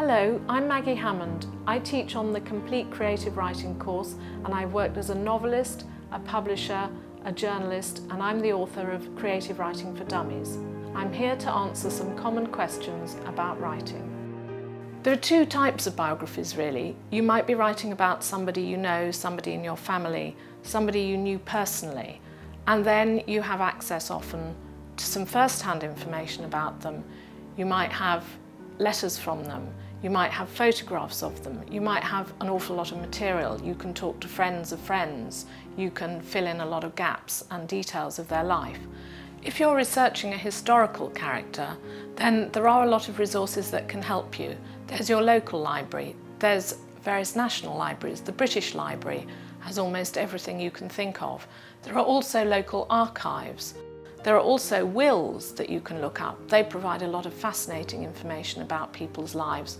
Hello, I'm Maggie Hammond. I teach on the Complete Creative Writing course, and I've worked as a novelist, a publisher, a journalist, and I'm the author of Creative Writing for Dummies. I'm here to answer some common questions about writing. There are two types of biographies really. You might be writing about somebody you know, somebody in your family, somebody you knew personally, and then you have access often to some first-hand information about them. You might have letters from them, you might have photographs of them, you might have an awful lot of material. You can talk to friends of friends, you can fill in a lot of gaps and details of their life. If you're researching a historical character, then there are a lot of resources that can help you. There's your local library, there's various national libraries. The British Library has almost everything you can think of. There are also local archives. There are also wills that you can look up. They provide a lot of fascinating information about people's lives.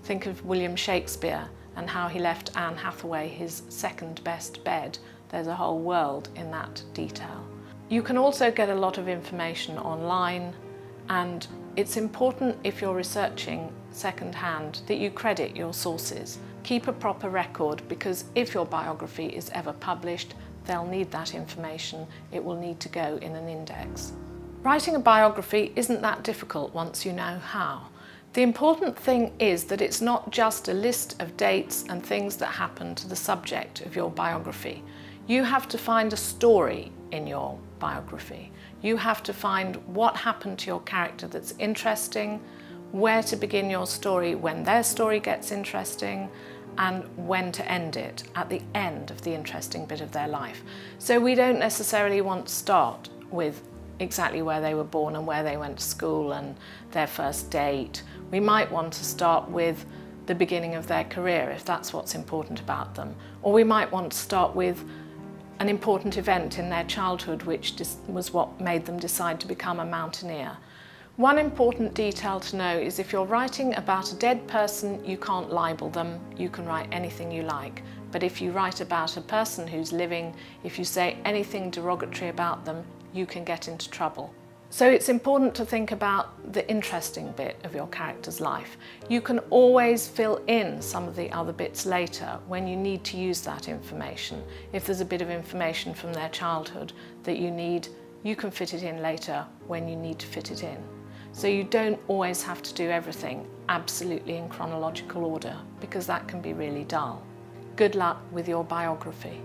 Think of William Shakespeare and how he left Anne Hathaway his second best bed. There's a whole world in that detail. You can also get a lot of information online, and it's important if you're researching second-hand that you credit your sources. Keep a proper record, because if your biography is ever published, they'll need that information. It will need to go in an index. Writing a biography isn't that difficult once you know how. The important thing is that it's not just a list of dates and things that happen to the subject of your biography. You have to find a story in your biography. You have to find what happened to your character that's interesting, where to begin your story when their story gets interesting, and when to end it at the end of the interesting bit of their life. So we don't necessarily want to start with exactly where they were born and where they went to school and their first date. We might want to start with the beginning of their career if that's what's important about them. Or we might want to start with an important event in their childhood which was what made them decide to become a mountaineer. One important detail to know is if you're writing about a dead person, you can't libel them. You can write anything you like. But if you write about a person who's living, if you say anything derogatory about them, you can get into trouble. So it's important to think about the interesting bit of your character's life. You can always fill in some of the other bits later when you need to use that information. If there's a bit of information from their childhood that you need, you can fit it in later when you need to fit it in. So you don't always have to do everything absolutely in chronological order, because that can be really dull. Good luck with your biography.